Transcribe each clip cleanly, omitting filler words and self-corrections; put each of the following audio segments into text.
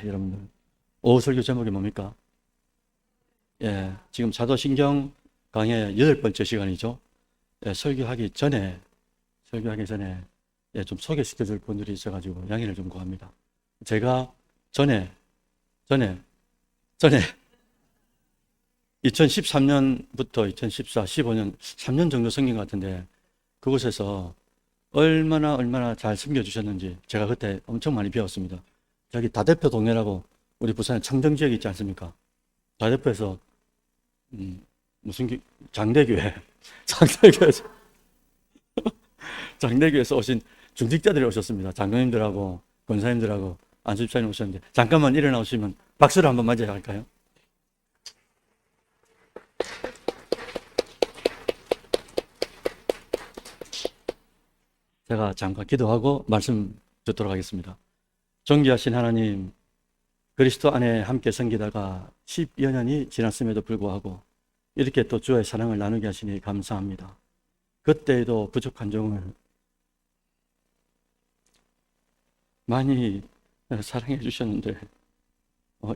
여러분들. 오후 설교 제목이 뭡니까? 지금 사도신경 강의 8번째 시간이죠. 설교하기 전에 좀 소개시켜 줄 분들이 있어가지고 양해를 좀 구합니다. 제가 전에 2013년부터 2014, 15년, 3년 정도 섬긴 것 같은데, 그곳에서 얼마나 잘 섬겨주셨는지 제가 그때 엄청 많이 배웠습니다. 저기 다대표 동네라고 우리 부산에 청정지역이 있지 않습니까? 다대표에서 장대교회 장대교회에서 장대교회에서 오신 중직자들이 오셨습니다. 장로님들하고 권사님들하고 안수집사님 오셨는데, 잠깐만 일어나오시면 박수를 한번 맞아야 할까요? 제가 잠깐 기도하고 말씀 듣도록 하겠습니다. 존귀하신 하나님, 그리스도 안에 함께 섬기다가 10여 년이 지났음에도 불구하고 이렇게 또 주의 사랑을 나누게 하시니 감사합니다. 그때에도 부족한 종을 많이 사랑해 주셨는데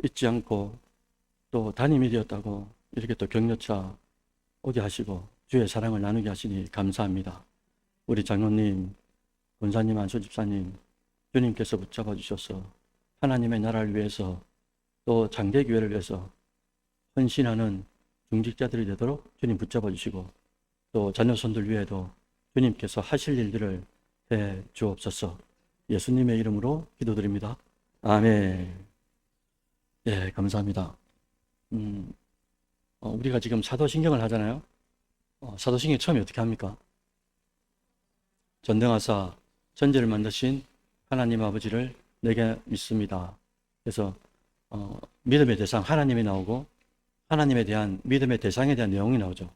잊지 않고 또 담임이 되었다고 이렇게 또 격려차 오게 하시고 주의 사랑을 나누게 하시니 감사합니다. 우리 장로님, 권사님, 안수집사님, 주님께서 붙잡아 주셔서 하나님의 나라를 위해서 또 장대교회를 위해서 헌신하는 중직자들이 되도록 주님 붙잡아 주시고, 또 자녀손들 위에도 주님께서 하실 일들을 해 주옵소서. 예수님의 이름으로 기도드립니다. 아멘. 감사합니다. 우리가 지금 사도신경을 하잖아요. 사도신경 처음에 어떻게 합니까? 전등하사 천지를 만드신 하나님 아버지를 내게 믿습니다. 그래서 믿음의 대상 하나님이 나오고, 하나님에 대한 믿음의 대상에 대한 내용이 나오죠.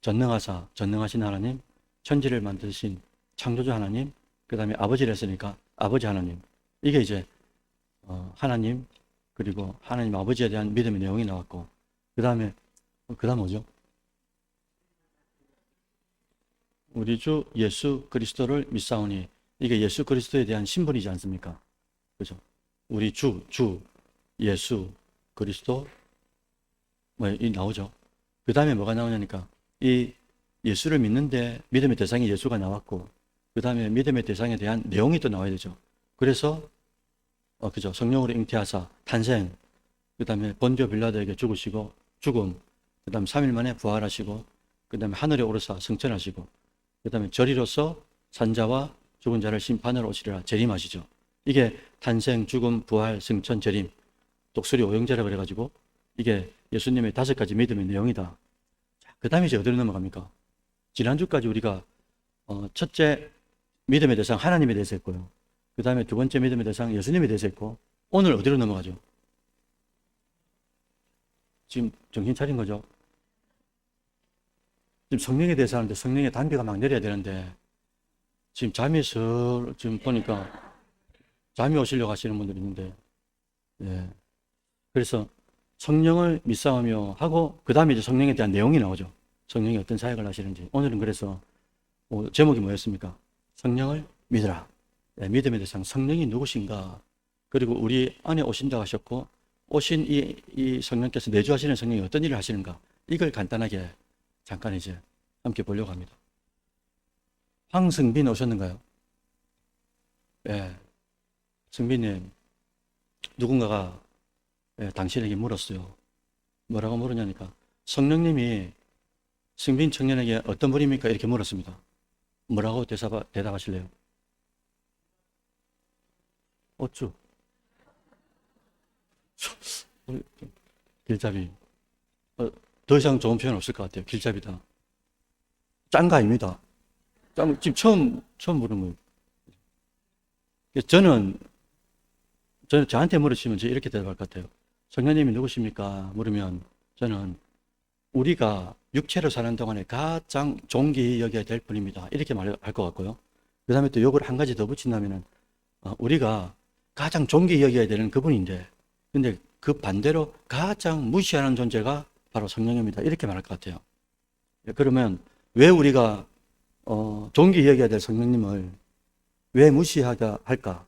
전능하사, 전능하신 하나님, 천지를 만드신 창조주 하나님, 그 다음에 아버지를 했으니까 아버지 하나님. 이게 이제 하나님, 그리고 하나님 아버지에 대한 믿음의 내용이 나왔고, 그 다음 뭐죠? 우리 주 예수 그리스도를 믿사오니, 이게 예수 그리스도에 대한 신분이지 않습니까? 그죠? 우리 주 예수 그리스도 이 나오죠. 그 다음에 뭐가 나오냐니까, 이 예수를 믿는데 믿음의 대상이 예수가 나왔고, 그 다음에 믿음의 대상에 대한 내용이 또 나와야 되죠. 그래서 그죠? 성령으로 잉태하사 탄생, 그 다음에 본디오 빌라도에게 죽으시고 죽음, 그 다음에 3일 만에 부활하시고, 그 다음에 하늘에 오르사 승천하시고, 그 다음에 절이로서 산자와 죽은 자를 심판하러 오시리라 재림하시죠. 이게 탄생, 죽음, 부활, 승천, 재림, 독수리 오형제라 그래가지고 이게 예수님의 5가지 믿음의 내용이다. 그 다음에 이제 어디로 넘어갑니까? 지난주까지 우리가 첫째 믿음의 대상 하나님에 대해서 했고요. 그 다음에 두 번째 믿음의 대상 예수님에 대해서 했고, 오늘 어디로 넘어가죠? 지금 정신 차린 거죠? 지금 성령에 대해서 하는데 성령의 단비가 막 내려야 되는데, 지금 지금 보니까 잠이 오시려고 하시는 분들이 있는데, 그래서 성령을 믿사오며 하고, 그 다음에 이제 성령에 대한 내용이 나오죠. 성령이 어떤 사역을 하시는지. 오늘은 그래서 제목이 뭐였습니까? 성령을 믿으라. 믿음의 대상 성령이 누구신가? 그리고 우리 안에 오신다고 하셨고, 오신 이 성령께서 내주하시는 성령이 어떤 일을 하시는가? 이걸 간단하게 잠깐 이제 함께 보려고 합니다. 황승빈 오셨는가요? 승빈님, 누군가가 당신에게 물었어요. 뭐라고 물었냐니까, 성령님이 승빈 청년에게 어떤 분입니까? 이렇게 물었습니다. 뭐라고 대답하실래요? 어쭈? 길잡이. 더 이상 좋은 표현 없을 것 같아요. 길잡이다. 짠가 아닙니다. 지금 처음 물은 거예요. 저는 저한테 물으시면 제가 이렇게 대답할 것 같아요. 성령님이 누구십니까? 물으면 저는 우리가 육체로 사는 동안에 가장 존귀히 여겨야 될 분입니다. 이렇게 말할 것 같고요. 그 다음에 또 요걸 한 가지 더 붙인다면은 우리가 가장 존귀히 여겨야 되는 그분인데, 근데 그 반대로 가장 무시하는 존재가 바로 성령입니다. 이렇게 말할 것 같아요. 그러면 왜 우리가 존귀히 여겨야 될 성령님을 왜 무시하게 할까?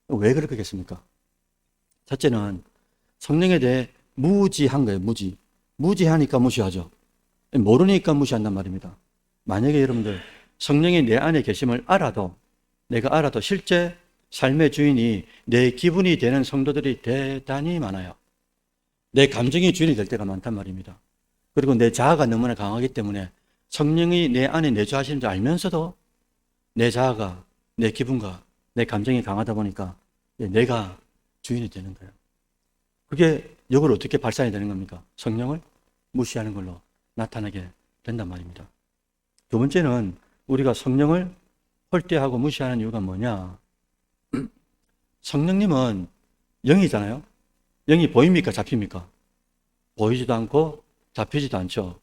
왜 그렇겠습니까? 첫째는 성령에 대해 무지한 거예요. 무지하니까 무시하죠. 모르니까 무시한단 말입니다. 만약에 여러분들 성령이 내 안에 계심을 내가 알아도 실제 삶의 주인이 내 기분이 되는 성도들이 대단히 많아요. 내 감정이 주인이 될 때가 많단 말입니다. 그리고 내 자아가 너무나 강하기 때문에 성령이 내 안에 내주하시는 줄 알면서도 내 자아가, 내 기분과 내 감정이 강하다 보니까 내가 주인이 되는 거예요. 그게 이걸 어떻게 발산이 되는 겁니까? 성령을 무시하는 걸로 나타나게 된단 말입니다. 두 번째는 우리가 성령을 홀대하고 무시하는 이유가 뭐냐? 성령님은 영이잖아요. 영이 보입니까? 잡힙니까? 보이지도 않고 잡히지도 않죠.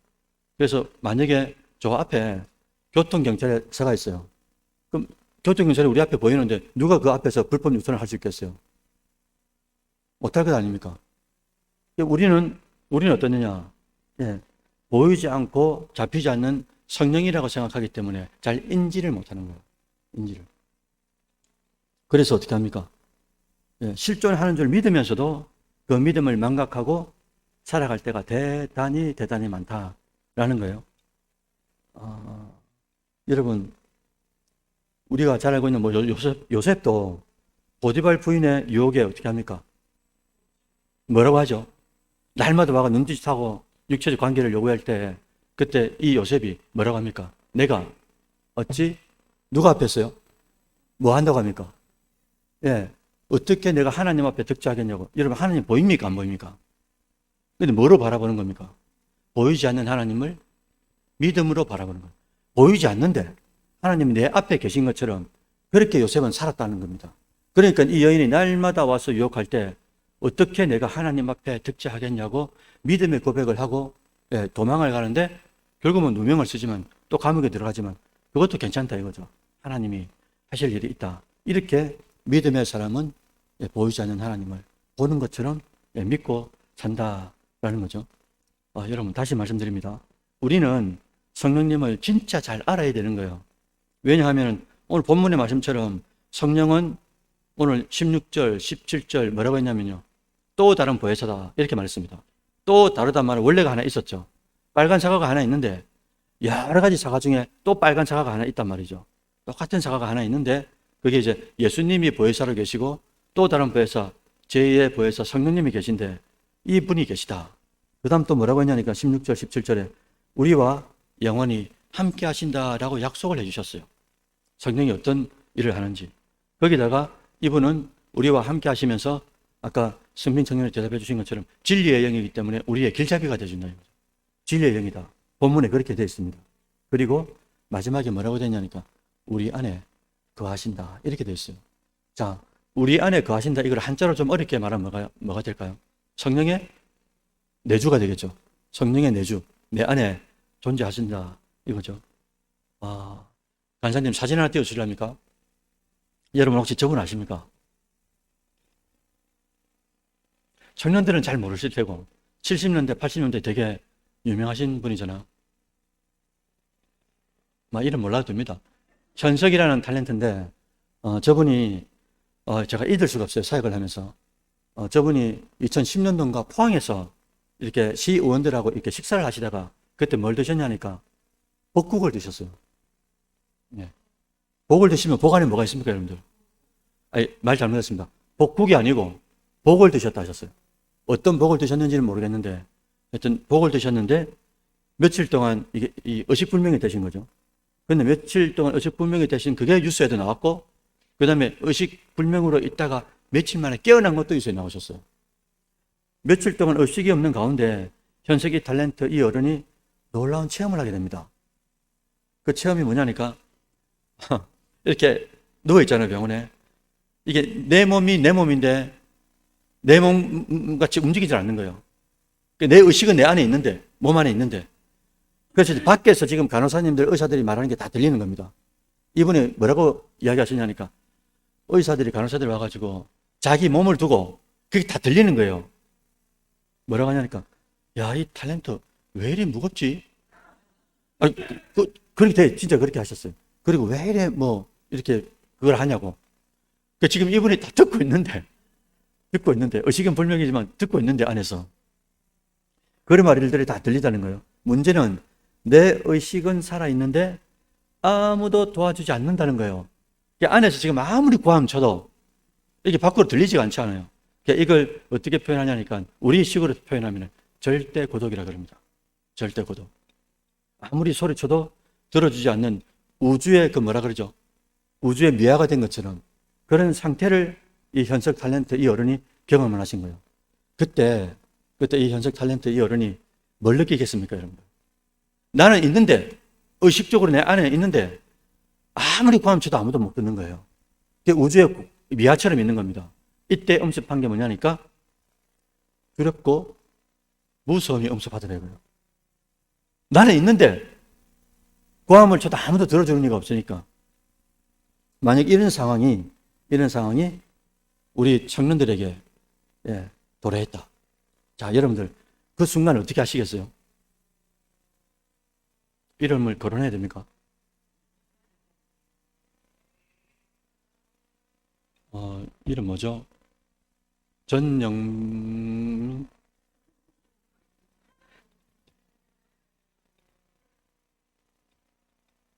그래서 만약에 저 앞에 교통경찰에 서가 있어요. 그럼 교통경찰이 우리 앞에 보이는데 누가 그 앞에서 불법 유턴을 할 수 있겠어요? 못할 것 아닙니까? 우리는 어떠느냐? 보이지 않고 잡히지 않는 성령이라고 생각하기 때문에 잘 인지를 못하는 거예요. 인지를. 그래서 어떻게 합니까? 실존하는 줄 믿으면서도 그 믿음을 망각하고 살아갈 때가 대단히 많다라는 거예요. 여러분, 우리가 잘 알고 있는 요셉도 보디발 부인의 유혹에 어떻게 합니까? 뭐라고 하죠? 날마다 와가 눈짓하고 육체적 관계를 요구할 때 그때 이 요셉이 뭐라고 합니까? 내가 어찌 누가 앞에 있어요? 뭐 한다고 합니까? 어떻게 내가 하나님 앞에 득죄하겠냐고. 여러분, 하나님 보입니까? 안 보입니까? 근데 뭐로 바라보는 겁니까? 보이지 않는 하나님을 믿음으로 바라보는 거예요. 보이지 않는데 하나님이 내 앞에 계신 것처럼 그렇게 요셉은 살았다는 겁니다. 그러니까 이 여인이 날마다 와서 유혹할 때 어떻게 내가 하나님 앞에 득죄하겠냐고 믿음의 고백을 하고 도망을 가는데 결국은 누명을 쓰지만 또 감옥에 들어가지만 그것도 괜찮다 이거죠. 하나님이 하실 일이 있다. 이렇게 믿음의 사람은 보이지 않는 하나님을 보는 것처럼 믿고 산다라는 거죠. 여러분 다시 말씀드립니다. 우리는 성령님을 진짜 잘 알아야 되는 거예요. 왜냐하면 오늘 본문의 말씀처럼 성령은 오늘 16절, 17절 뭐라고 했냐면요. 또 다른 보혜사다 이렇게 말했습니다. 또 다르단 말은 원래가 하나 있었죠. 빨간 사과가 하나 있는데 여러 가지 사과 중에 또 빨간 사과가 하나 있단 말이죠. 똑같은 사과가 하나 있는데 그게 이제 예수님이 보혜사로 계시고 또 다른 보혜사, 제2의 보혜사 성령님이 계신데 이분이 계시다. 그 다음 또 뭐라고 했냐니까 16절, 17절에 우리와 영원히 함께 하신다라고 약속을 해주셨어요. 성령이 어떤 일을 하는지. 거기다가 이분은 우리와 함께 하시면서 아까 승민 청년이 대답해 주신 것처럼 진리의 영이기 때문에 우리의 길잡이가 되어준다. 진리의 영이다. 본문에 그렇게 되어 있습니다. 그리고 마지막에 뭐라고 되냐니까 우리 안에 거하신다. 이렇게 되어 있어요. 자, 우리 안에 거하신다. 이걸 한자로 좀 어렵게 말하면 뭐가 될까요? 성령의 내주가 되겠죠. 성령의 내주. 내 안에 존재하신다. 이거죠. 간사님 사진 하나 띄워주실랍니까? 여러분 혹시 저분 아십니까? 청년들은 잘 모르실 테고 70년대, 80년대 되게 유명하신 분이잖아요. 이름 몰라도 됩니다. 현석이라는 탤런트인데 저분이 제가 잊을 수가 없어요. 사역을 하면서. 저분이 2010년도인가 포항에서 이렇게 시의원들하고 이렇게 식사를 하시다가 그때 뭘 드셨냐니까 복국을 드셨어요. 복을 드시면 복 안에 뭐가 있습니까, 여러분들? 말 잘못했습니다. 복국이 아니고 복을 드셨다 하셨어요. 어떤 복을 드셨는지는 모르겠는데 하여튼 복을 드셨는데 며칠 동안 이게 의식불명이 되신 거죠. 그런데 며칠 동안 의식불명이 되신 그게 뉴스에도 나왔고 그 다음에 의식불명으로 있다가 며칠 만에 깨어난 것도 뉴스에 나오셨어요. 며칠 동안 의식이 없는 가운데 현석이 탤런트 이 어른이 놀라운 체험을 하게 됩니다. 그 체험이 뭐냐니까 이렇게 누워있잖아요, 병원에. 이게 내 몸이 내 몸인데 내 몸같이 움직이질 않는 거예요. 내 의식은 내 안에 있는데, 몸 안에 있는데. 그래서 밖에서 지금 간호사님들, 의사들이 말하는 게 다 들리는 겁니다. 이분이 뭐라고 이야기하시냐니까 의사들이, 간호사들이 와가지고 자기 몸을 두고 그게 다 들리는 거예요. 뭐라고 하냐니까 야, 이 탤런트 왜 이리 무겁지? 그렇게 진짜 그렇게 하셨어요. 그리고 왜 이래 이렇게 그걸 하냐고. 지금 이분이 다 듣고 있는데 듣고 있는데, 의식은 불명이지만 듣고 있는데 안에서. 그런 말들이 다 들리다는 거예요. 문제는 내 의식은 살아있는데 아무도 도와주지 않는다는 거예요. 안에서 지금 아무리 고함 쳐도 이게 밖으로 들리지가 않잖아요. 이걸 어떻게 표현하냐니까 우리 식으로 표현하면 절대 고독이라 그럽니다. 절대 고독. 아무리 소리쳐도 들어주지 않는 우주의 그 뭐라 그러죠? 우주의 미아가 된 것처럼 그런 상태를 이 현석 탤런트 이 어른이 경험을 하신 거예요. 그때 이 현석 탤런트 이 어른이 뭘 느끼겠습니까, 여러분? 나는 있는데, 의식적으로 내 안에 있는데 아무리 고함쳐도 아무도 못 듣는 거예요. 우주의 미아처럼 있는 겁니다. 이때 음습한 게 뭐냐니까 두렵고 무서움이 음습하더라고요. 나는 있는데 고함을 쳐도 아무도 들어주는 이가 없으니까. 만약 이런 상황이 우리 청년들에게 도래했다. 자, 여러분들 그 순간 어떻게 하시겠어요? 이름을 거론해야 됩니까? 이름 뭐죠? 전영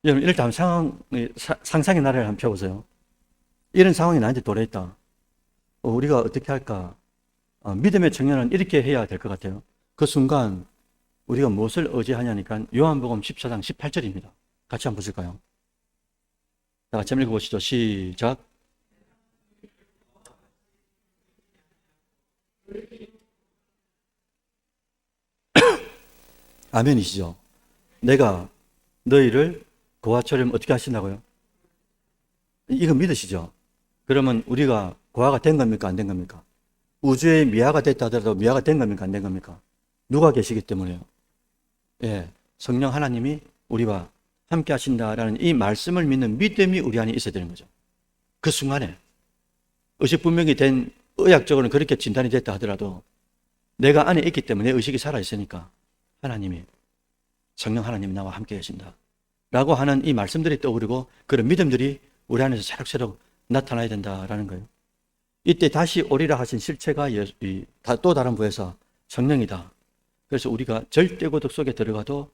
여러분 일단 상상의 나래를 한번 펴보세요. 이런 상황이 나한테 도래했다. 우리가 어떻게 할까? 믿음의 청년은 이렇게 해야 될 것 같아요. 그 순간 우리가 무엇을 의지하냐니까 요한복음 14장 18절입니다. 같이 한번 보실까요? 자, 같이 한번 읽어보시죠. 시작. 아멘이시죠? 내가 너희를 고아처럼 어떻게 하신다고요? 이거 믿으시죠? 그러면 우리가 고아가 된 겁니까? 안 된 겁니까? 우주의 미아가 됐다 하더라도 미아가 된 겁니까? 안 된 겁니까? 누가 계시기 때문에요? 성령 하나님이 우리와 함께 하신다라는 이 말씀을 믿는 믿음이 우리 안에 있어야 되는 거죠. 그 순간에 의식분명이 된 의학적으로는 그렇게 진단이 됐다 하더라도 내가 안에 있기 때문에 의식이 살아있으니까 하나님이 성령 하나님이 나와 함께 계신다 라고 하는 이 말씀들이 떠오르고 그런 믿음들이 우리 안에서 새록새록 나타나야 된다라는 거예요. 이때 다시 오리라 하신 실체가 또 다른 부에서 성령이다. 그래서 우리가 절대 고독 속에 들어가도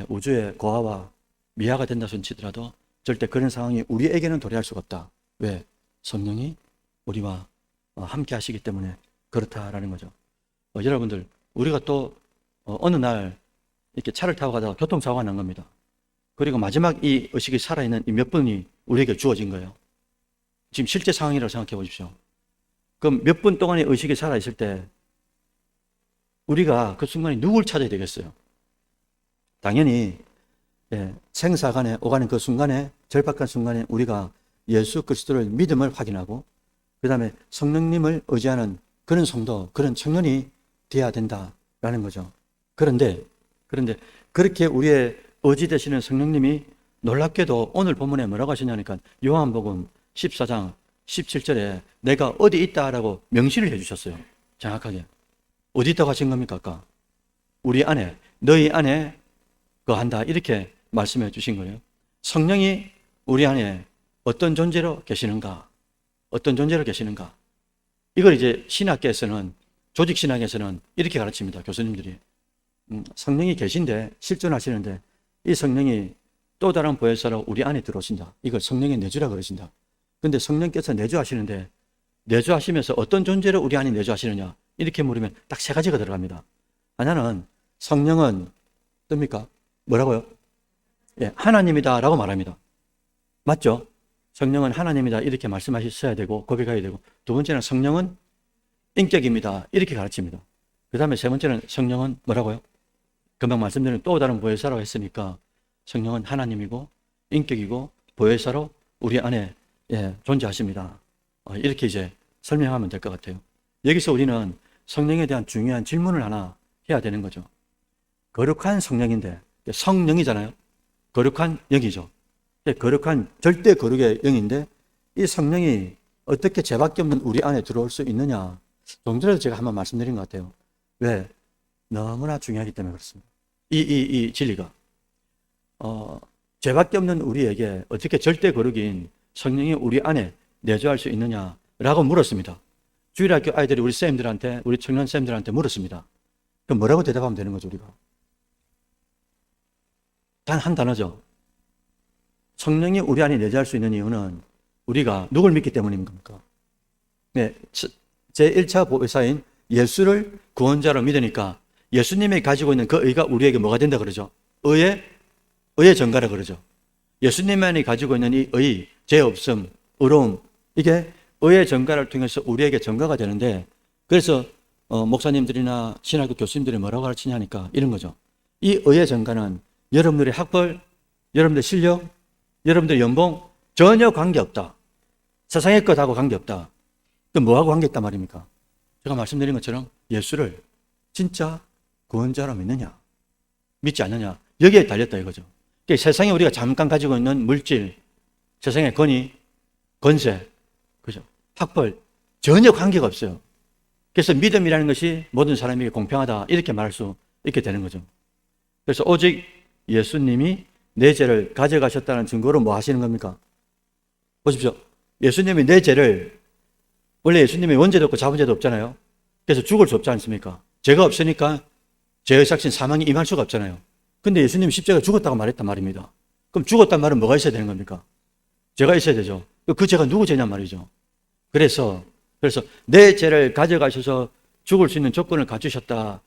우주의 고아와 미아가 된다 손치더라도 절대 그런 상황이 우리에게는 도래할 수가 없다. 왜? 성령이 우리와 함께 하시기 때문에 그렇다라는 거죠. 여러분들 우리가 또 어느 날 이렇게 차를 타고 가다가 교통사고가 난 겁니다. 그리고 마지막 이 의식이 살아있는 이 몇 분이 우리에게 주어진 거예요. 지금 실제 상황이라고 생각해 보십시오. 그럼 몇 분 동안의 의식이 살아있을 때 우리가 그 순간에 누굴 찾아야 되겠어요? 당연히 생사간에 오가는 그 순간에 절박한 순간에 우리가 예수 그리스도를 믿음을 확인하고 그 다음에 성령님을 의지하는 그런 성도, 그런 청년이 되어야 된다라는 거죠. 그런데 그렇게 우리의 의지 되시는 성령님이 놀랍게도 오늘 본문에 뭐라고 하시냐니까 요한복음 14장 17절에 내가 어디 있다라고 명시를 해주셨어요. 정확하게. 어디 있다고 하신 겁니까? 아까 우리 안에, 너희 안에 거한다 이렇게 말씀해 주신 거예요. 성령이 우리 안에 어떤 존재로 계시는가? 어떤 존재로 계시는가? 이걸 이제 신학계에서는, 조직신학에서는 이렇게 가르칩니다. 교수님들이. 성령이 계신데, 실존하시는데 이 성령이 또 다른 보혜사로 우리 안에 들어오신다. 이걸 성령의 내주라 그러신다. 근데 성령께서 내주하시는데 내주하시면서 어떤 존재로 우리 안에 내주하시느냐? 이렇게 물으면 딱 세 가지가 들어갑니다. 하나는 성령은 뜹니까? 뭐라고요? 하나님이다 라고 말합니다. 맞죠? 성령은 하나님이다 이렇게 말씀하셔야 되고 고백해야 되고, 두 번째는 성령은 인격입니다 이렇게 가르칩니다. 그 다음에 세 번째는 성령은 뭐라고요? 금방 말씀드린 또 다른 보혜사라고 했으니까 성령은 하나님이고 인격이고 보혜사로 우리 안에 존재하십니다. 이렇게 이제 설명하면 될 것 같아요. 여기서 우리는 성령에 대한 중요한 질문을 하나 해야 되는 거죠. 거룩한 성령인데, 성령이잖아요. 거룩한 영이죠. 거룩한 절대 거룩의 영인데 이 성령이 어떻게 죄밖에 없는 우리 안에 들어올 수 있느냐. 좀 전에도 제가 한번 말씀드린 것 같아요. 왜? 너무나 중요하기 때문에 그렇습니다. 이 진리가 죄밖에 없는 우리에게 어떻게 절대 거룩인 성령이 우리 안에 내주할 수 있느냐라고 물었습니다. 주일학교 아이들이 우리 쌤들한테, 우리 청년 쌤들한테 물었습니다. 그럼 뭐라고 대답하면 되는 거죠, 우리가? 단 한 단어죠. 성령이 우리 안에 내재할 수 있는 이유는 우리가 누굴 믿기 때문입니까? 네, 제1차 보배사인 예수를 구원자로 믿으니까 예수님이 가지고 있는 그 의가 우리에게 뭐가 된다 그러죠? 의의 전가라 그러죠. 예수님만이 가지고 있는 이 의, 죄 없음, 의로움, 이게 의의 전가를 통해서 우리에게 전가가 되는데, 그래서 목사님들이나 신학교 교수님들이 뭐라고 가르치냐니까 이런 거죠. 이 의의 전가는 여러분들의 학벌, 여러분들의 실력, 여러분들의 연봉 전혀 관계없다. 세상의 것하고 관계없다. 그럼 뭐하고 관계있단 말입니까? 제가 말씀드린 것처럼 예수를 진짜 구원자로 믿느냐, 믿지 않느냐, 여기에 달렸다 이거죠. 그러니까 세상에 우리가 잠깐 가지고 있는 물질, 세상의 권위, 권세, 그죠? 학벌 전혀 관계가 없어요. 그래서 믿음이라는 것이 모든 사람에게 공평하다 이렇게 말할 수 있게 되는 거죠. 그래서 오직 예수님이 내 죄를 가져가셨다는 증거로 뭐 하시는 겁니까? 보십시오. 예수님이 내 죄를, 원래 예수님이 원죄도 없고 자본죄도 없잖아요. 그래서 죽을 수 없지 않습니까? 죄가 없으니까 죄의 삭신 사망이 임할 수가 없잖아요. 근데 예수님이 십자가에 죽었다고 말했단 말입니다. 그럼 죽었단 말은 뭐가 있어야 되는 겁니까? 죄가 있어야 되죠. 그 죄가 누구 죄냔 말이죠. 그래서 내 죄를 가져가셔서 죽을 수 있는 조건을 갖추셨다.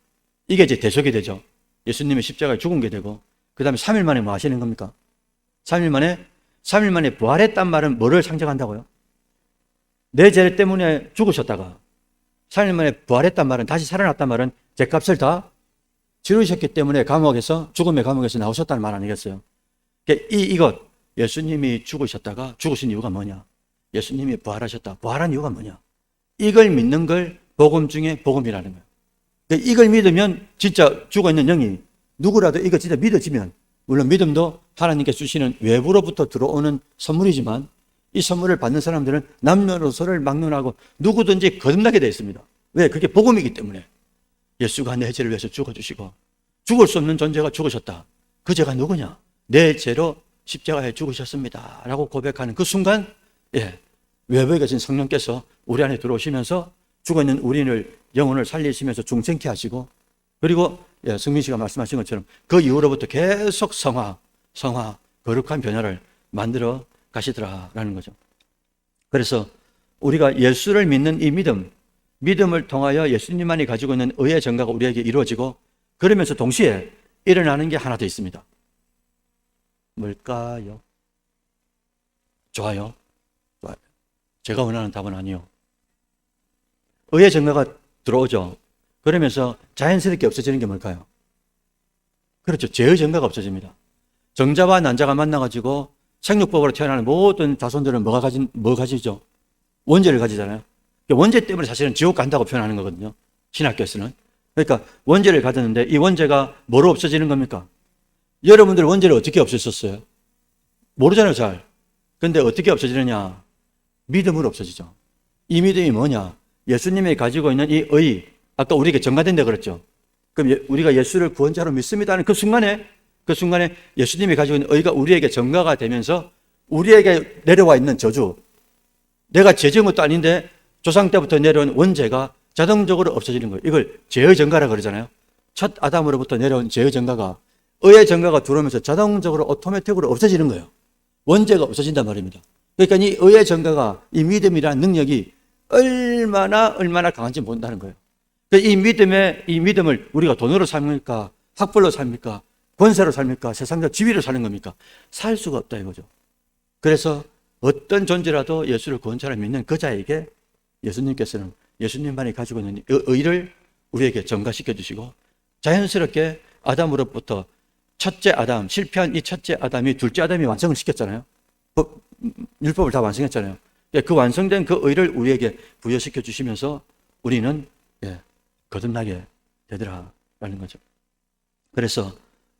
이게 이제 대속이 되죠. 예수님이 십자가에 죽은 게 되고, 그 다음에 3일 만에 뭐 하시는 겁니까? 3일 만에 부활했단 말은 뭐를 상징한다고요? 내 죄 때문에 죽으셨다가 3일 만에 부활했단 말은, 다시 살아났단 말은 죄값을 다 치르셨기 때문에 죽음의 감옥에서 나오셨다는 말 아니겠어요? 그러니까 이것, 예수님이 죽으셨다가 죽으신 이유가 뭐냐? 예수님이 부활하셨다. 부활한 이유가 뭐냐? 이걸 믿는 걸 복음 중에 복음이라는 거예요. 그러니까 이걸 믿으면 진짜 죽어있는 영이, 누구라도 이거 진짜 믿어지면, 물론 믿음도 하나님께 주시는 외부로부터 들어오는 선물이지만 이 선물을 받는 사람들은 남녀노소를 막론하고 누구든지 거듭나게 되어 있습니다. 왜? 그게 복음이기 때문에. 예수가 내 죄를 위해서 죽어주시고 죽을 수 없는 존재가 죽으셨다. 그 죄가 누구냐? 내 죄로 십자가에 죽으셨습니다 라고 고백하는 그 순간, 외부에 계신 성령께서 우리 안에 들어오시면서 죽어있는 우리를, 영혼을 살리시면서 중생케 하시고, 그리고 승민 씨가 말씀하신 것처럼 그 이후로부터 계속 성화, 거룩한 변화를 만들어 가시더라라는 거죠. 그래서 우리가 예수를 믿는 이 믿음을 통하여 예수님만이 가지고 있는 의의 전가가 우리에게 이루어지고, 그러면서 동시에 일어나는 게 하나 더 있습니다. 뭘까요? 좋아요. 제가 원하는 답은 아니요. 의의 전가가 들어오죠. 그러면서 자연스럽게 없어지는 게 뭘까요? 그렇죠. 죄의 전가가 없어집니다. 정자와 난자가 만나가지고 생육법으로 태어나는 모든 자손들은 뭐 가지죠? 원죄를 가지잖아요. 원죄 때문에 사실은 지옥 간다고 표현하는 거거든요. 신학교에서는. 그러니까 원죄를 가졌는데 이 원죄가 뭐로 없어지는 겁니까? 여러분들 원죄를 어떻게 없애셨어요? 모르잖아요, 잘. 근데 어떻게 없어지느냐? 믿음으로 없어지죠. 이 믿음이 뭐냐? 예수님이 가지고 있는 이 의, 아까 우리에게 전가된다 그랬죠. 그럼 우리가 예수를 구원자로 믿습니다는 그 순간에 예수님이 가지고 있는 의가 우리에게 전가가 되면서 우리에게 내려와 있는 저주, 내가 죄 지은 것도 아닌데 조상 때부터 내려온 원죄가 자동적으로 없어지는 거예요. 이걸 죄의 전가라 그러잖아요. 첫 아담으로부터 내려온 죄의 전가가, 의의 전가가 들어오면서 자동적으로 오토매틱으로 없어지는 거예요. 원죄가 없어진단 말입니다. 그러니까 이 의의 전가가, 이 믿음이라는 능력이 얼마나 강한지 본다는 거예요. 이 믿음을 우리가 돈으로 삽니까? 학벌로 삽니까? 권세로 삽니까? 세상적 지위로 사는 겁니까? 살 수가 없다 이거죠. 그래서 어떤 존재라도 예수를 구원자로 믿는 그 자에게 예수님께서는 예수님만이 가지고 있는 의를 우리에게 전가시켜 주시고, 자연스럽게 아담으로부터 첫째 아담, 실패한 이 첫째 아담이 둘째 아담이 완성을 시켰잖아요. 율법을 다 완성했잖아요. 그 완성된 그 의를 우리에게 부여시켜 주시면서 우리는 거듭나게 되더라라는 거죠. 그래서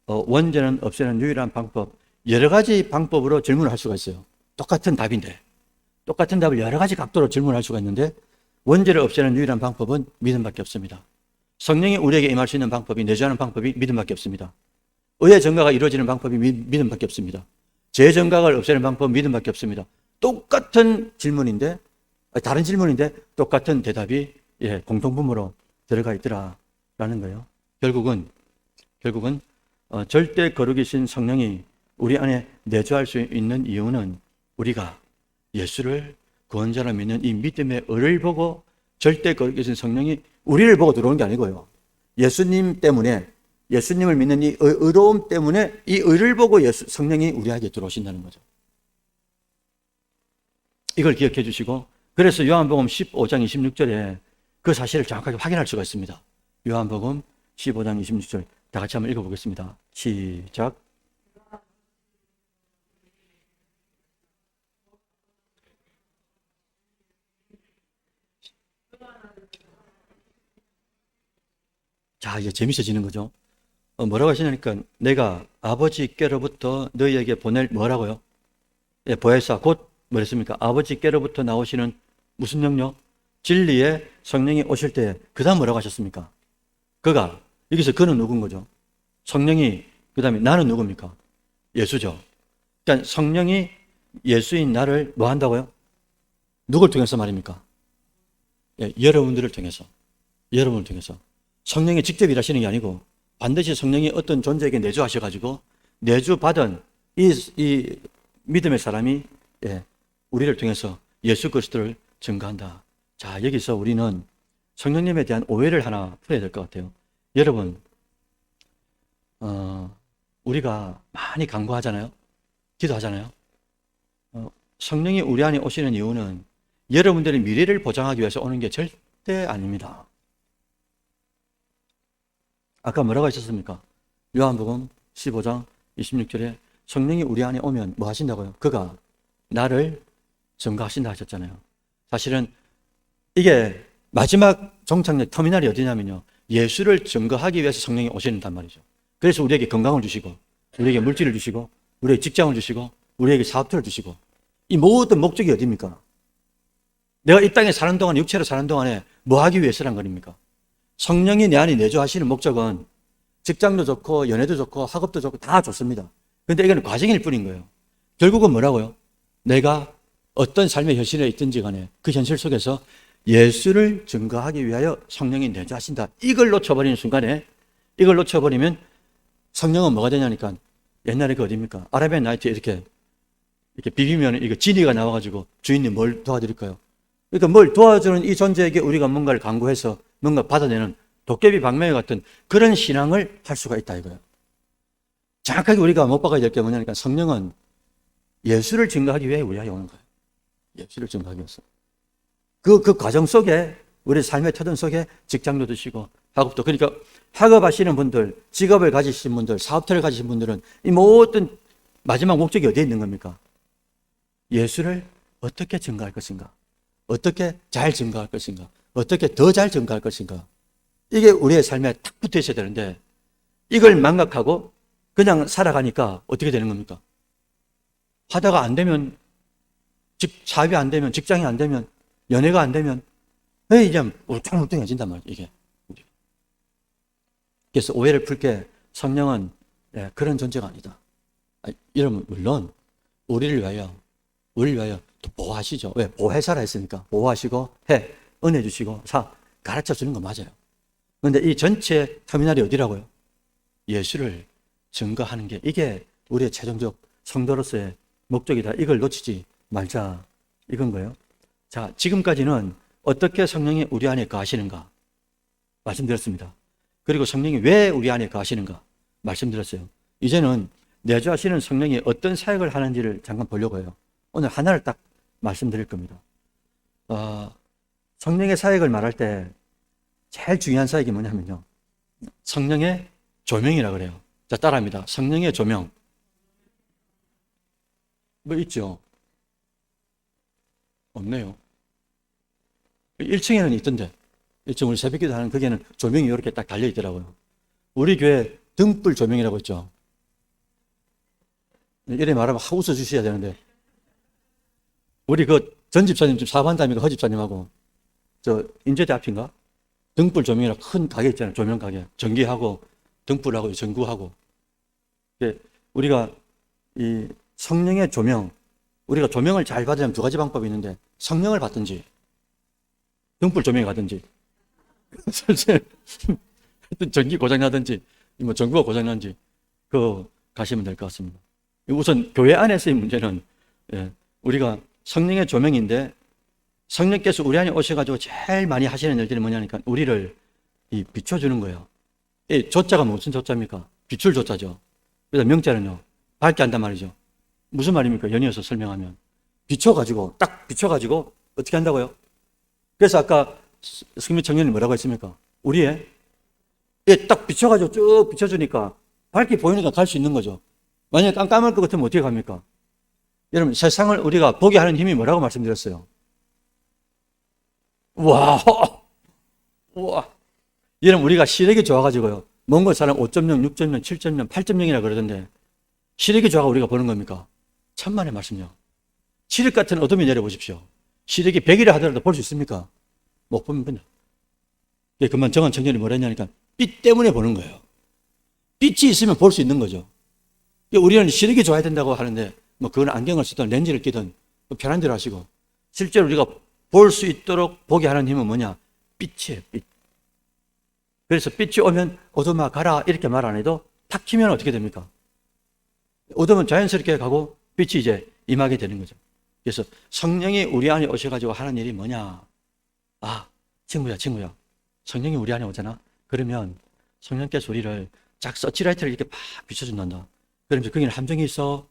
원죄는 없애는 유일한 방법, 여러 가지 방법으로 질문을 할 수가 있어요. 똑같은 답인데, 똑같은 답을 여러 가지 각도로 질문할 수가 있는데, 원죄를 없애는 유일한 방법은 믿음밖에 없습니다. 성령이 우리에게 임할 수 있는 방법이, 내주하는 방법이 믿음밖에 없습니다. 의의 전가가 이루어지는 방법이 믿음밖에 없습니다. 죄 전가를 없애는 방법은 믿음밖에 없습니다. 똑같은 질문인데 다른 질문인데 똑같은 대답이 공통분모로 들어가 있더라라는 거예요. 결국은 절대 거룩이신 성령이 우리 안에 내주할 수 있는 이유는 우리가 예수를 구원자로 믿는 이 믿음의 의를 보고 절대 거룩이신 성령이 우리를 보고 들어오는 게 아니고요. 예수님 때문에, 예수님을 믿는 이 의로움 때문에 이 의를 보고 성령이 우리에게 들어오신다는 거죠. 이걸 기억해 주시고, 그래서 요한복음 15장 26절에 그 사실을 정확하게 확인할 수가 있습니다. 요한복음 15장 26절 다 같이 한번 읽어보겠습니다. 시작. 자, 이제 재밌어지는 거죠. 뭐라고 하시냐니까 내가 아버지께로부터 너희에게 보낼 뭐라고요? 보혜사 곧 뭐랬습니까? 아버지께로부터 나오시는 무슨 명령? 진리의 성령이 오실 때 그 다음 뭐라고 하셨습니까? 그가 여기서 그는 누군 거죠? 성령이 그 다음에 나는 누굽니까? 예수죠. 그러니까 성령이 예수인 나를 뭐 한다고요? 누굴 통해서 말입니까? 여러분들을 통해서, 여러분을 통해서. 성령이 직접 일하시는 게 아니고 반드시 성령이 어떤 존재에게 내주하셔가지고 내주받은 이 믿음의 사람이 우리를 통해서 예수 그리스도를 증거한다. 자, 여기서 우리는 성령님에 대한 오해를 하나 풀어야 될 것 같아요. 여러분, 우리가 많이 간구하잖아요. 기도하잖아요. 성령이 우리 안에 오시는 이유는 여러분들의 미래를 보장하기 위해서 오는 게 절대 아닙니다. 아까 뭐라고 하셨습니까? 요한복음 15장 26절에 성령이 우리 안에 오면 뭐 하신다고요? 그가 나를 증거하신다 하셨잖아요. 사실은 이게 마지막 종착역 터미널이 어디냐면요, 예수를 증거하기 위해서 성령이 오신단 말이죠. 그래서 우리에게 건강을 주시고, 우리에게 물질을 주시고, 우리에게 직장을 주시고, 우리에게 사업들을 주시고, 이 모든 목적이 어디입니까? 내가 이 땅에 사는 동안, 육체로 사는 동안에 뭐 하기 위해서란 말입니까? 성령이 내 안에 내주하시는 목적은 직장도 좋고 연애도 좋고 학업도 좋고 다 좋습니다. 그런데 이건 과정일 뿐인 거예요. 결국은 뭐라고요? 내가 어떤 삶의 현실에 있든지 간에 그 현실 속에서 예수를 증거하기 위하여 성령이 내주하신다. 이걸 놓쳐버리는 순간에, 이걸 놓쳐버리면 성령은 뭐가 되냐니까, 옛날에 그 어디입니까? 아라비안 나이트 이렇게 비비면 이거 지니가 나와가지고 주인님 뭘 도와드릴까요? 그러니까 뭘 도와주는 이 존재에게 우리가 뭔가를 강구해서 뭔가 받아내는 도깨비 방망이 같은 그런 신앙을 할 수가 있다 이거예요. 정확하게 우리가 못 박아야 될 게 뭐냐니까, 성령은 예수를 증거하기 위해 우리에게 오는 거예요. 예수를 증거하기 위해서. 그 과정 속에, 우리 삶의 터전 속에 직장도 드시고 학업도, 그러니까 학업하시는 분들, 직업을 가지신 분들, 사업체를 가지신 분들은 이 모든 마지막 목적이 어디에 있는 겁니까? 예수를 어떻게 증거할 것인가? 어떻게 잘 증거할 것인가? 어떻게 더 잘 증거할 것인가? 이게 우리의 삶에 탁 붙어 있어야 되는데, 이걸 망각하고 그냥 살아가니까 어떻게 되는 겁니까? 하다가 안 되면, 사업이 안 되면, 직장이 안 되면, 연애가 안 되면, 이제 울퉁불퉁해진단 말이에요, 이게. 그래서 오해를 풀게, 성령은 그런 존재가 아니다. 여러분, 물론 우리를 위하여 또 보호하시죠. 왜? 보혜사라 했으니까. 보호하시고, 은혜 주시고, 가르쳐 주는 거 맞아요. 그런데 이 전체 터미널이 어디라고요? 예수를 증거하는 게, 이게 우리의 최종적 성도로서의 목적이다. 이걸 놓치지 말자. 이건 거예요. 자, 지금까지는 어떻게 성령이 우리 안에 거하시는가 말씀드렸습니다. 그리고 성령이 왜 우리 안에 거하시는가 말씀드렸어요. 이제는 내주하시는 성령이 어떤 사역을 하는지를 잠깐 보려고 해요. 오늘 하나를 딱 말씀드릴 겁니다. 성령의 사역을 말할 때 제일 중요한 사역이 뭐냐면요, 성령의 조명이라 그래요. 자, 따라합니다. 성령의 조명. 뭐 있죠? 없네요. 1층에는 있던데, 1층 우리 새벽기도 하는 거기에는 조명이 이렇게 딱 달려 있더라고요. 우리 교회 등불 조명이라고 있죠. 이래 말하면 웃어 주셔야 되는데, 우리 그 전 집사님, 지금 사반담이가 허 집사님하고 저 인제대 앞인가? 등불 조명이라 큰 가게 있잖아요. 조명 가게. 전기하고 등불하고 전구하고. 우리가 이 성령의 조명, 우리가 조명을 잘 받으려면 두 가지 방법이 있는데, 성령을 받든지 등불 조명이 가든지, 전기 고장나든지, 뭐 전구가 고장나든지, 가시면 될 것 같습니다. 우선 교회 안에서의 문제는, 우리가 성령의 조명인데, 성령께서 우리 안에 오셔가지고 제일 많이 하시는 일들이 뭐냐니까, 우리를 비춰주는 거예요. 이 조자가 무슨 조자입니까? 비출 조자죠. 그래서 명자는요, 밝게 한단 말이죠. 무슨 말입니까? 연이어서 설명하면. 딱 비춰가지고, 어떻게 한다고요? 그래서 아까 승미 청년이 뭐라고 했습니까? 우리의, 딱 비춰가지고 쭉 비춰주니까, 밝게 보이니까 갈 수 있는 거죠. 만약에 깜깜할 것 같으면 어떻게 갑니까? 여러분, 세상을 우리가 보게 하는 힘이 뭐라고 말씀드렸어요? 와, 여러분, 우리가 시력이 좋아가지고요. 몽골 사람 5.0, 6.0, 7.0, 8.0이라 그러던데, 시력이 좋아가 우리가 보는 겁니까? 천만의 말씀요. 칠흑 같은 어둠이 내려보십시오. 시력이 100이라 하더라도 볼 수 있습니까? 못 봅니다. 그만 정한 청년이 뭐라 했냐니까, 빛 때문에 보는 거예요. 빛이 있으면 볼 수 있는 거죠. 우리는 시력이 좋아야 된다고 하는데, 그건 안경을 쓰든 렌즈를 끼든 편한 대로 하시고, 실제로 우리가 볼 수 있도록 보게 하는 힘은 뭐냐? 빛이에요, 빛. 그래서 빛이 오면 어둠아 가라 이렇게 말 안 해도 탁 키면 어떻게 됩니까? 어둠은 자연스럽게 가고 빛이 이제 임하게 되는 거죠. 그래서 성령이 우리 안에 오셔가지고 하는 일이 뭐냐? 친구야. 성령이 우리 안에 오잖아? 그러면 성령께서 우리를 서치라이트를 이렇게 막 비춰준단다. 그러면서 거기는 함정이 있어.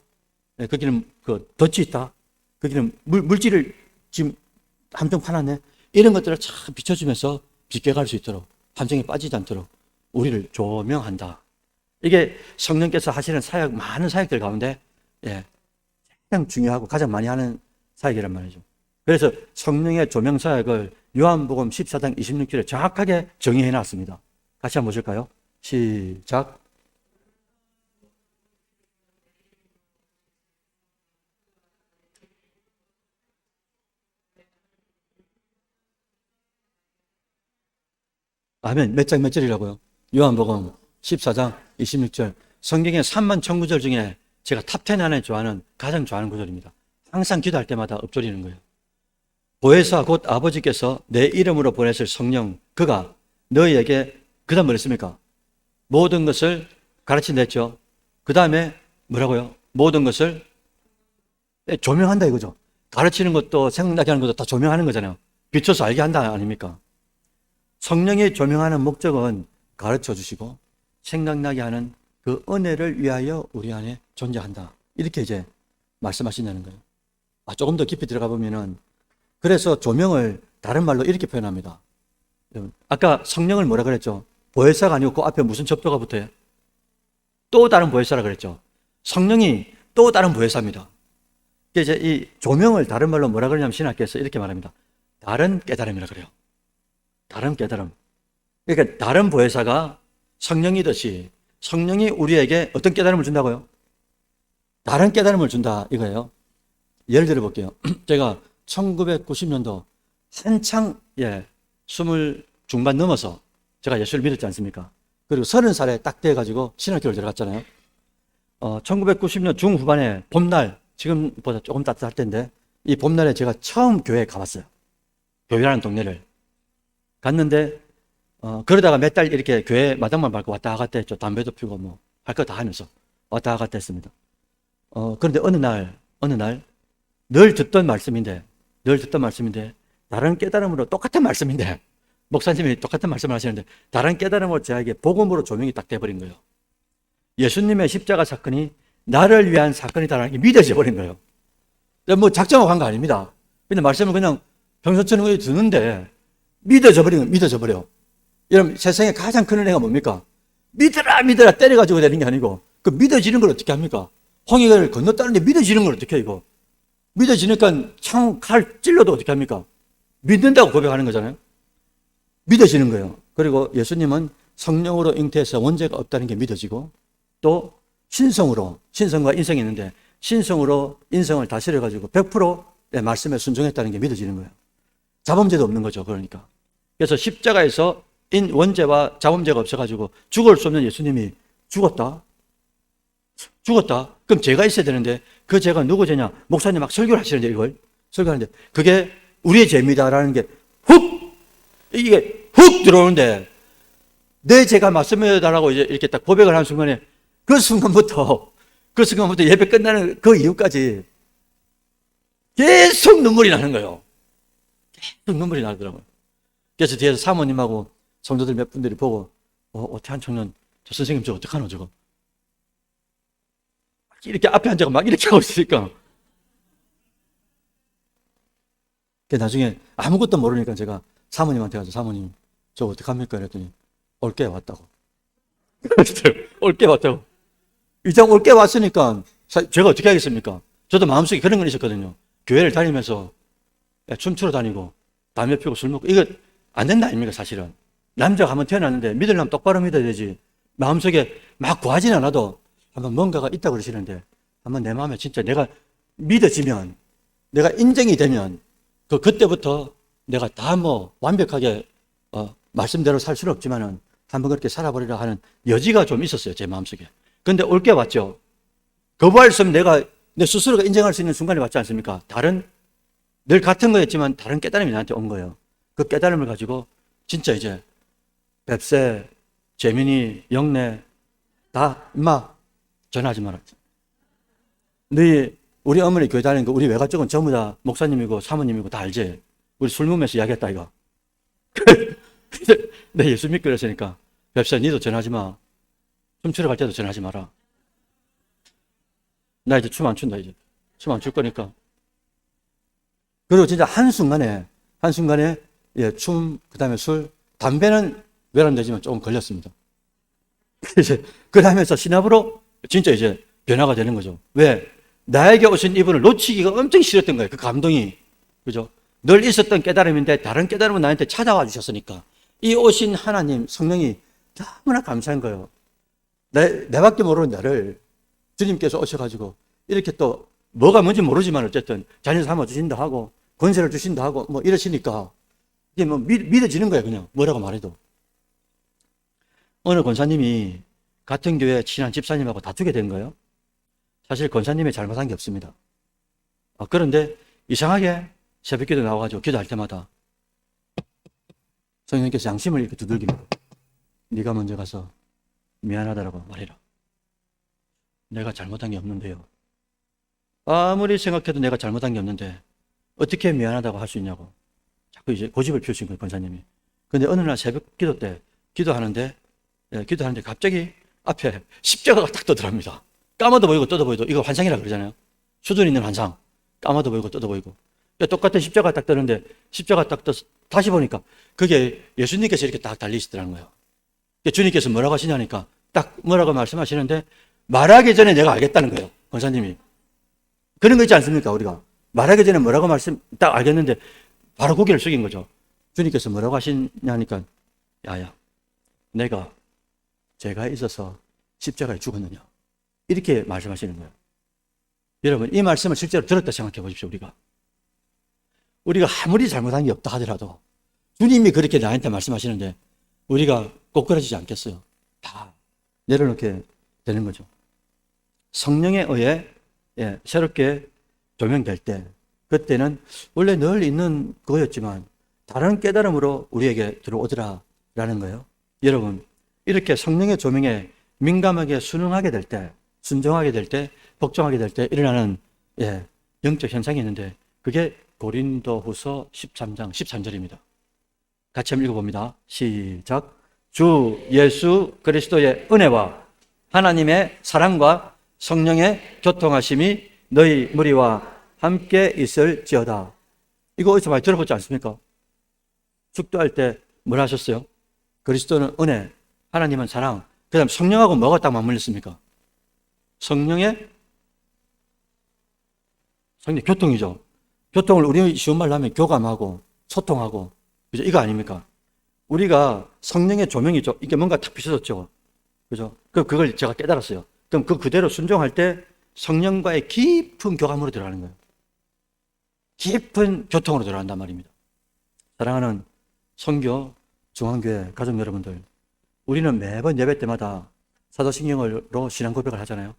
거기는 덫이 있다. 거기는 물질을 지금 함정 파놨네. 이런 것들을 참 비춰주면서 비껴갈 수 있도록, 함정에 빠지지 않도록 우리를 조명한다. 이게 성령께서 하시는 사역, 많은 사역들 가운데 가장 중요하고 가장 많이 하는 사역이란 말이죠. 그래서 성령의 조명 사역을 요한복음 14장 26절에 정확하게 정의해 놨습니다. 같이 한번 보실까요? 시작. 아멘. 몇 장 몇 절이라고요? 요한복음 14장 26절. 성경의 3만 1000구절 중에 제가 탑10 안에 가장 좋아하는 구절입니다. 항상 기도할 때마다 읊조리는 거예요. 보혜사 곧 아버지께서 내 이름으로 보내실 성령, 그가 너희에게, 그 다음 뭐랬습니까? 모든 것을 가르친다 했죠. 그 다음에 뭐라고요? 모든 것을 조명한다 이거죠. 가르치는 것도 생각나게 하는 것도 다 조명하는 거잖아요. 비춰서 알게 한다 아닙니까? 성령이 조명하는 목적은 가르쳐 주시고 생각나게 하는 그 은혜를 위하여 우리 안에 존재한다. 이렇게 이제 말씀하신다는 거예요. 조금 더 깊이 들어가 보면은, 그래서 조명을 다른 말로 이렇게 표현합니다. 아까 성령을 뭐라 그랬죠? 보혜사가 아니고 그 앞에 무슨 접두가 붙어요? 또 다른 보혜사라 그랬죠. 성령이 또 다른 보혜사입니다. 이제 이 조명을 다른 말로 뭐라 그러냐면 신학교에서 이렇게 말합니다. 다른 깨달음이라 그래요. 다른 깨달음. 그러니까 다른 보혜사가 성령이듯이 성령이 우리에게 어떤 깨달음을 준다고요? 다른 깨달음을 준다 이거예요. 예를 들어 볼게요. 제가 1990년도 한창 20 중반 넘어서 제가 예수를 믿었지 않습니까? 그리고 30살에 딱 돼가지고 신학교를 들어갔잖아요. 1990년 중후반에 봄날, 지금보다 조금 따뜻할 텐데 이 봄날에 제가 처음 교회에 가봤어요. 교회라는 동네를 갔는데 그러다가 몇 달 이렇게 교회 마당만 밟고 왔다 갔다 했죠. 담배도 피우고 뭐 할 거 다 하면서 왔다 갔다 했습니다. 그런데 어느 날 늘 듣던 말씀인데 다른 깨달음으로 똑같은 말씀인데 목사님이 똑같은 말씀을 하시는데 다른 깨달음으로 저에게 복음으로 조명이 딱 돼버린 거예요. 예수님의 십자가 사건이 나를 위한 사건이다라는 게 믿어져 버린 거예요. 뭐 작정하고 한 거 아닙니다. 근데 말씀을 그냥 평소처럼 듣는데 믿어져 버려. 여러분, 세상에 가장 큰 은혜가 뭡니까? 믿어라 때려가지고 되는 게 아니고 그 믿어지는 걸 어떻게 합니까? 홍해를 건넜다는데 믿어지는 걸 어떻게 해 이거? 믿어지니까 칼 찔러도 어떻게 합니까? 믿는다고 고백하는 거잖아요. 믿어지는 거예요. 그리고 예수님은 성령으로 잉태해서 원죄가 없다는 게 믿어지고 또 신성과 인성이 있는데 신성으로 인성을 다스려가지고 100% 말씀에 순종했다는 게 믿어지는 거예요. 자범죄도 없는 거죠. 그러니까. 그래서 십자가에서 원죄와 자범죄가 없어가지고 죽을 수 없는 예수님이 죽었다? 그럼 죄가 있어야 되는데 그 죄가 누구 죄냐? 목사님 막 설교를 하시는데 이걸 설교하는데 그게 우리의 죄입니다라는 게 훅 이게 훅 들어오는데 내 죄가 말씀해달라고 이제 이렇게 딱 고백을 하는 순간에 그 순간부터 예배 끝나는 그 이후까지 계속 눈물이 나는 거예요. 계속 눈물이 나더라고요. 그래서 뒤에서 사모님하고 성도들 몇 분들이 보고 어떻게 한 청년 저 선생님 저거 어떡하노 저거 이렇게 앞에 앉아서 막 이렇게 하고 있으니까 나중에 아무것도 모르니까 제가 사모님한테 가서 사모님 저 어떡합니까? 그랬더니 올게 왔다고. 올게 왔다고. 이장 올게 왔으니까 제가 어떻게 하겠습니까? 저도 마음속에 그런 건 있었거든요. 교회를 다니면서 춤추러 다니고 담배 피우고 술 먹고 이거 안 된다 아닙니까 사실은. 남자가 한번 태어났는데 믿으려면 똑바로 믿어야 되지. 마음속에 막 구하지는 않아도 한번 뭔가가 있다고 그러시는데 한번 내 마음에 진짜 내가 믿어지면 내가 인정이 되면 그때부터 내가 다 뭐 완벽하게 말씀대로 살 수는 없지만은 한번 그렇게 살아버리라 하는 여지가 좀 있었어요 제 마음속에. 근데 올게 왔죠. 거부할 수 없으면 내가 내 스스로가 인정할 수 있는 순간이 왔지 않습니까? 늘 같은 거였지만 다른 깨달음이 나한테 온 거예요. 그 깨달음을 가지고 진짜 이제 뱁새, 재민이, 영내 다 임마 전화하지 마라. 너희 우리 어머니 교회 다니는 거 우리 외가족은 전부 다 목사님이고 사모님이고 다 알지? 우리 술 먹으면서 이야기했다 이거. 내 예수 믿고 그랬으니까 뱁새 니도 전화하지 마. 춤추러 갈 때도 전화하지 마라. 나 이제 춤 안 춘다 이제. 춤 안 출 거니까. 그리고 진짜 한순간에 예, 춤, 그 다음에 술, 담배는 외람되지만 조금 걸렸습니다. 이제 그러면서 신압으로 진짜 이제 변화가 되는 거죠. 왜? 나에게 오신 이분을 놓치기가 엄청 싫었던 거예요. 그 감동이. 그죠? 늘 있었던 깨달음인데 다른 깨달음은 나한테 찾아와 주셨으니까 이 오신 하나님, 성령이 너무나 감사한 거예요. 내밖에 모르는 나를 주님께서 오셔가지고 이렇게 또 뭐가 뭔지 모르지만 어쨌든 자녀 삼아 주신다 하고 권세를 주신다 하고 뭐 이러시니까 이게 뭐 믿어지는 거예요. 그냥 뭐라고 말해도. 어느 권사님이 같은 교회 친한 집사님하고 다투게 된 거예요. 사실 권사님이 잘못한 게 없습니다. 그런데 이상하게 새벽기도 나와가지고 기도할 때마다 성령님께서 양심을 이렇게 두들깁니다. 네가 먼저 가서 미안하다라고 말해라. 내가 잘못한 게 없는데요. 아무리 생각해도 내가 잘못한 게 없는데 어떻게 미안하다고 할 수 있냐고 자꾸 이제 고집을 피우신 거예요, 권사님이. 근데 어느 날 새벽 기도 때 기도하는데 갑자기 앞에 십자가가 딱 떠들어갑니다. 까마도 보이고 떠도 보이도 이거 환상이라 그러잖아요. 수준 있는 환상. 까마도 보이고 떠도 보이고. 똑같은 십자가 딱 뜨는데 십자가 딱 떠서 다시 보니까 그게 예수님께서 이렇게 딱 달리시더라는 거예요. 주님께서 뭐라고 하시냐니까 딱 뭐라고 말씀하시는데 말하기 전에 내가 알겠다는 거예요. 권사님이. 그런 거 있지 않습니까? 우리가. 말하기 전에 뭐라고 딱 알겠는데 바로 고개를 숙인 거죠. 주님께서 뭐라고 하시냐니까 야야 내가 죄가 있어서 십자가에 죽었느냐. 이렇게 말씀하시는 거예요. 여러분 이 말씀을 실제로 들었다 생각해 보십시오. 우리가 아무리 잘못한 게 없다 하더라도 주님이 그렇게 나한테 말씀하시는데 우리가 꼬꾸라지지 않겠어요. 다 내려놓게 되는 거죠. 성령에 의해 새롭게 조명될 때 그때는 원래 늘 있는 그거였지만 다른 깨달음으로 우리에게 들어오더라라는 거예요. 여러분 이렇게 성령의 조명에 민감하게 순응하게 될 때, 순종하게 될 때, 복종하게 될 때 일어나는 영적 현상이 있는데 그게 고린도후서 13장 13절입니다. 같이 한번 읽어봅니다. 시작. 주 예수 그리스도의 은혜와 하나님의 사랑과 성령의 교통하심이 너희 무리와 함께 있을지어다. 이거 어디서 많이 들어보지 않습니까? 축도할 때 뭘 하셨어요? 그리스도는 은혜, 하나님은 사랑, 그 다음 성령하고 뭐가 딱 맞물렸습니까? 성령 교통이죠. 교통을 우리 쉬운 말로 하면 교감하고 소통하고 그죠? 이거 아닙니까? 우리가 성령의 조명이죠. 이게 뭔가 탁 비춰졌죠. 그죠? 그걸 제가 깨달았어요. 그럼 그 그대로 순종할 때 성령과의 깊은 교감으로 들어가는 거예요. 깊은 교통으로 들어간단 말입니다. 사랑하는 선교 중앙교회 가족 여러분들, 우리는 매번 예배 때마다 사도신경으로 신앙 고백을 하잖아요.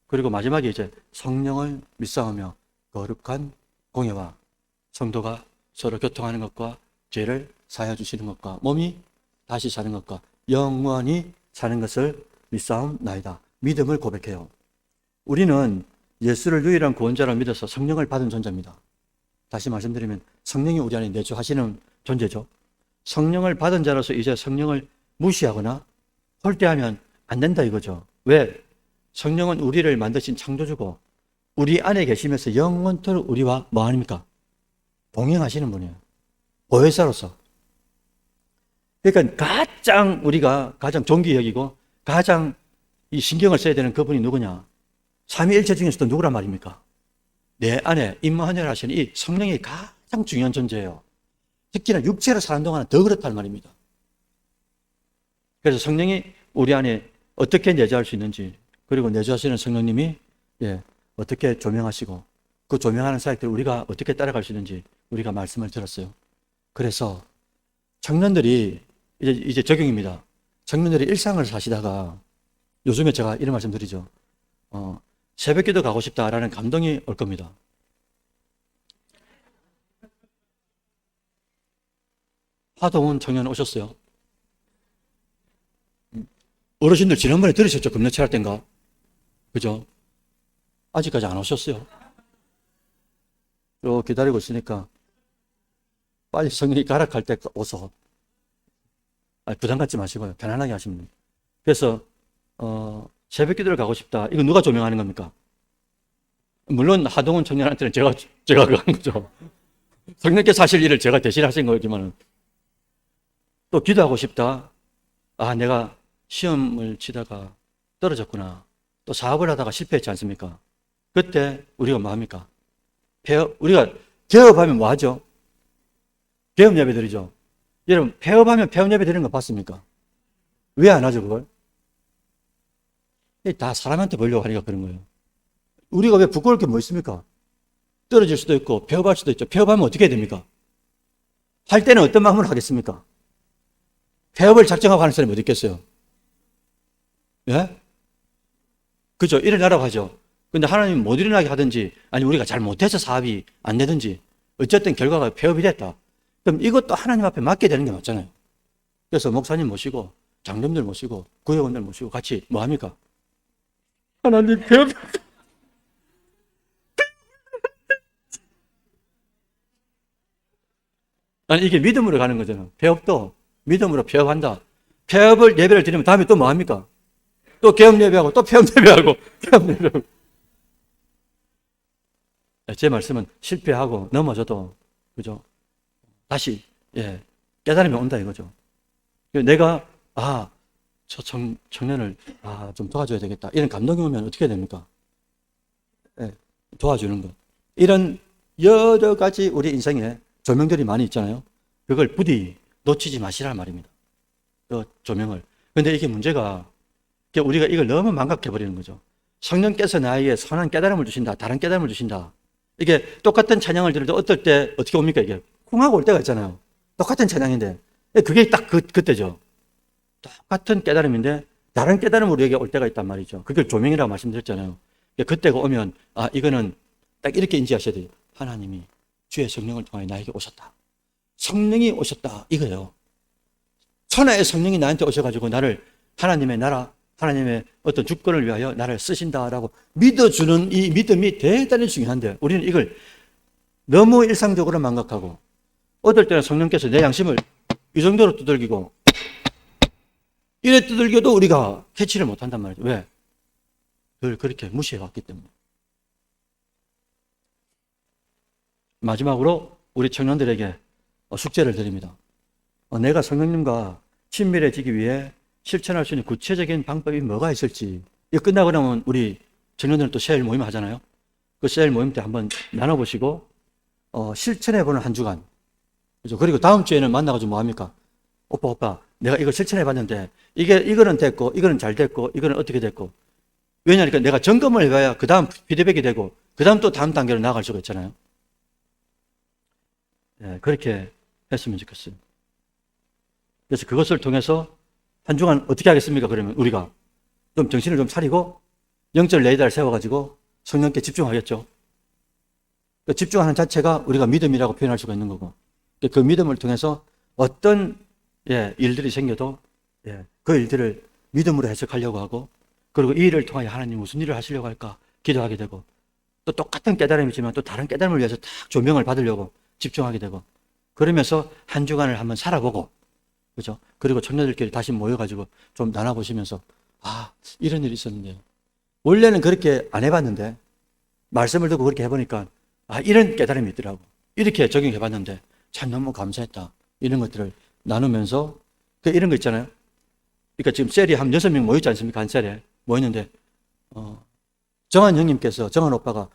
그리고 마지막에 이제 성령을 믿사오며 거룩한 공예와 성도가 서로 교통하는 것과 죄를 사하여 주시는 것과 몸이 다시 사는 것과 영원히 사는 것을 믿사옵나이다. 믿음을 고백해요. 우리는 예수를 유일한 구원자로 믿어서 성령을 받은 존재입니다. 다시 말씀드리면 성령이 우리 안에 내주하시는 존재죠. 성령을 받은 자로서 이제 성령을 무시하거나 홀대하면 안 된다 이거죠. 왜? 성령은 우리를 만드신 창조주고 우리 안에 계시면서 영원토록 우리와 뭐 아닙니까? 동행하시는 분이에요. 보혜사로서. 그러니까 우리가 가장 존귀히 여기고 가장 이 신경을 써야 되는 그분이 누구냐? 삼위일체 중에서도 누구란 말입니까? 내 안에 임마누엘 하시는 이 성령이 가장 중요한 존재예요. 특히나 육체로 사는 동안은 더 그렇단 말입니다. 그래서 성령이 우리 안에 어떻게 내주할 수 있는지, 그리고 내주하시는 성령님이 어떻게 조명하시고 그 조명하는 사역들 우리가 어떻게 따라갈 수 있는지 우리가 말씀을 들었어요. 그래서 청년들이 이제 적용입니다. 청년들이 일상을 사시다가 요즘에 제가 이런 말씀 드리죠. 새벽기도 가고 싶다라는 감동이 올 겁니다. 하동훈 청년 오셨어요? 어르신들 지난번에 들으셨죠? 금요일 할 땐가? 그죠? 아직까지 안 오셨어요. 기다리고 있으니까 빨리 성령이 가락할 때 오서. 부담 갖지 마시고요. 편안하게 하시면 됩니다. 그래서 새벽 기도를 가고 싶다. 이거 누가 조명하는 겁니까? 물론 하동훈 청년한테는 제가 그거 한 거죠. 성령께서 하실 일을 제가 대신하신 거지만 또 기도하고 싶다. 내가 시험을 치다가 떨어졌구나. 또 사업을 하다가 실패했지 않습니까? 그때 우리가 뭐 합니까? 우리가 개업하면 뭐 하죠? 개업 예배 드리죠. 여러분, 폐업하면 폐업 예배 드리는 거 봤습니까? 왜 안 하죠, 그걸? 다 사람한테 보려고 하니까 그런 거예요. 우리가 왜 부끄러울 게 뭐 있습니까? 떨어질 수도 있고, 폐업할 수도 있죠. 폐업하면 어떻게 해야 됩니까? 할 때는 어떤 마음으로 하겠습니까? 폐업을 작정하고 하는 사람이 어디 있겠어요? 예? 그죠? 일어나라고 하죠. 근데 하나님이 못 일어나게 하든지, 아니, 우리가 잘 못해서 사업이 안 되든지, 어쨌든 결과가 폐업이 됐다. 그럼 이것도 하나님 앞에 맡게 되는 게 맞잖아요. 그래서 목사님 모시고, 장로님들 모시고, 구역원들 모시고 같이 뭐 합니까? 하나님 폐업. 아니, 이게 믿음으로 가는 거잖아요. 폐업도 믿음으로 폐업한다. 폐업을 예배를 드리면 다음에 또 뭐 합니까? 또 개업 예배하고, 또 폐업 예배하고, 개업 예배하고. 제 말씀은 실패하고 넘어져도, 그죠? 다시, 깨달음이 온다 이거죠. 내가, 저 청년을, 좀 도와줘야 되겠다. 이런 감동이 오면 어떻게 됩니까? 도와주는 것. 이런 여러 가지 우리 인생에 조명들이 많이 있잖아요. 그걸 부디 놓치지 마시란 말입니다. 조명을. 근데 이게 문제가, 우리가 이걸 너무 망각해버리는 거죠. 성령께서 나에게 선한 깨달음을 주신다. 다른 깨달음을 주신다. 이게 똑같은 찬양을 들을 때 어떨 때 어떻게 옵니까? 이게 쿵하고 올 때가 있잖아요. 똑같은 찬양인데. 그게 딱 그때죠. 똑같은 깨달음인데 다른 깨달음으로 우리에게 올 때가 있단 말이죠. 그걸 조명이라고 말씀드렸잖아요. 그때가 오면 이거는 딱 이렇게 인지하셔야 돼요. 하나님이 주의 성령을 통해 나에게 오셨다. 성령이 오셨다 이거예요. 천하의 성령이 나한테 오셔가지고 나를 하나님의 나라, 하나님의 어떤 주권을 위하여 나를 쓰신다라고 믿어주는 이 믿음이 대단히 중요한데 우리는 이걸 너무 일상적으로 망각하고 어떨 때는 성령께서 내 양심을 이 정도로 두들기고 이래 두들겨도 우리가 캐치를 못한단 말이죠. 왜? 늘 그렇게 무시해왔기 때문에. 마지막으로 우리 청년들에게 숙제를 드립니다. 내가 성령님과 친밀해지기 위해 실천할 수 있는 구체적인 방법이 뭐가 있을지. 이거 끝나고 나면 우리 청년들은 또 셀 모임 하잖아요. 그 셀 모임 때 한번 나눠보시고 실천해보는 한 주간. 그죠? 그리고 다음 주에는 만나가지고 뭐 합니까? 오빠, 내가 이걸 실천해봤는데 이거는 됐고, 이거는 잘 됐고, 이거는 어떻게 됐고. 왜냐하니까 내가 점검을 해봐야 그 다음 피드백이 되고, 그 다음 또 다음 단계로 나아갈 수가 있잖아요. 그렇게 했으면 좋겠어요. 그래서 그것을 통해서 한 주간 어떻게 하겠습니까? 그러면 우리가 좀 정신을 좀 차리고 영적 레이더를 세워가지고 성령께 집중하겠죠. 집중하는 자체가 우리가 믿음이라고 표현할 수가 있는 거고 그 믿음을 통해서 어떤 일들이 생겨도 그 일들을 믿음으로 해석하려고 하고, 그리고 이 일을 통하여 하나님 무슨 일을 하시려고 할까 기도하게 되고, 또 똑같은 깨달음이지만 또 다른 깨달음을 위해서 딱 조명을 받으려고 집중하게 되고, 그러면서 한 주간을 한번 살아보고, 그죠? 그리고 청년들끼리 다시 모여가지고 좀 나눠보시면서, 이런 일이 있었는데요. 원래는 그렇게 안 해봤는데, 말씀을 듣고 그렇게 해보니까, 이런 깨달음이 있더라고. 이렇게 적용해봤는데, 참 너무 감사했다. 이런 것들을 나누면서, 이런 거 있잖아요. 그러니까 지금 셀이 한 6명 모였지 않습니까? 한 셀에 모였는데, 정한 형님께서, 정한 오빠가,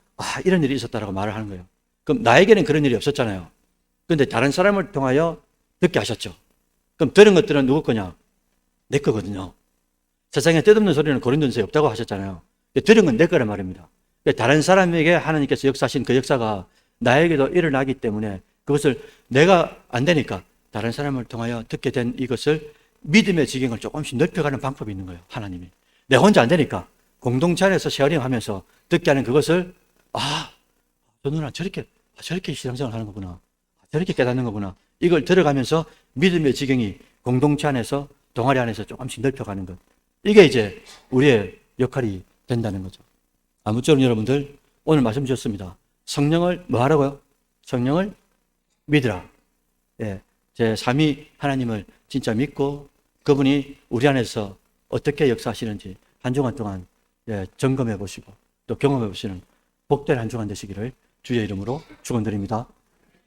이런 일이 있었다라고 말을 하는 거예요. 그럼 나에게는 그런 일이 없었잖아요. 근데 다른 사람을 통하여 듣게 하셨죠. 그럼 들은 것들은 누구 거냐? 내 거거든요. 세상에 뜻없는 소리는 고린도전서에 없다고 하셨잖아요. 들은 건 내 거란 말입니다. 다른 사람에게 하나님께서 역사하신 그 역사가 나에게도 일어나기 때문에 그것을 내가 안 되니까 다른 사람을 통하여 듣게 된 이것을 믿음의 지경을 조금씩 넓혀가는 방법이 있는 거예요. 하나님이. 내가 혼자 안 되니까 공동체 안에서 쉐어링하면서 듣게 하는 그것을 저 누나 저렇게 신앙생활 하는 거구나. 저렇게 깨닫는 거구나. 이걸 들어가면서 믿음의 지경이 공동체 안에서, 동아리 안에서 조금씩 넓혀가는 것. 이게 이제 우리의 역할이 된다는 거죠. 아무쪼록 여러분들 오늘 말씀 주셨습니다. 성령을 뭐 하라고요? 성령을 믿으라. 제 3위 하나님을 진짜 믿고 그분이 우리 안에서 어떻게 역사하시는지 한 주간 동안 점검해 보시고 또 경험해 보시는 복된 한 주간 되시기를 주의 이름으로 축원드립니다.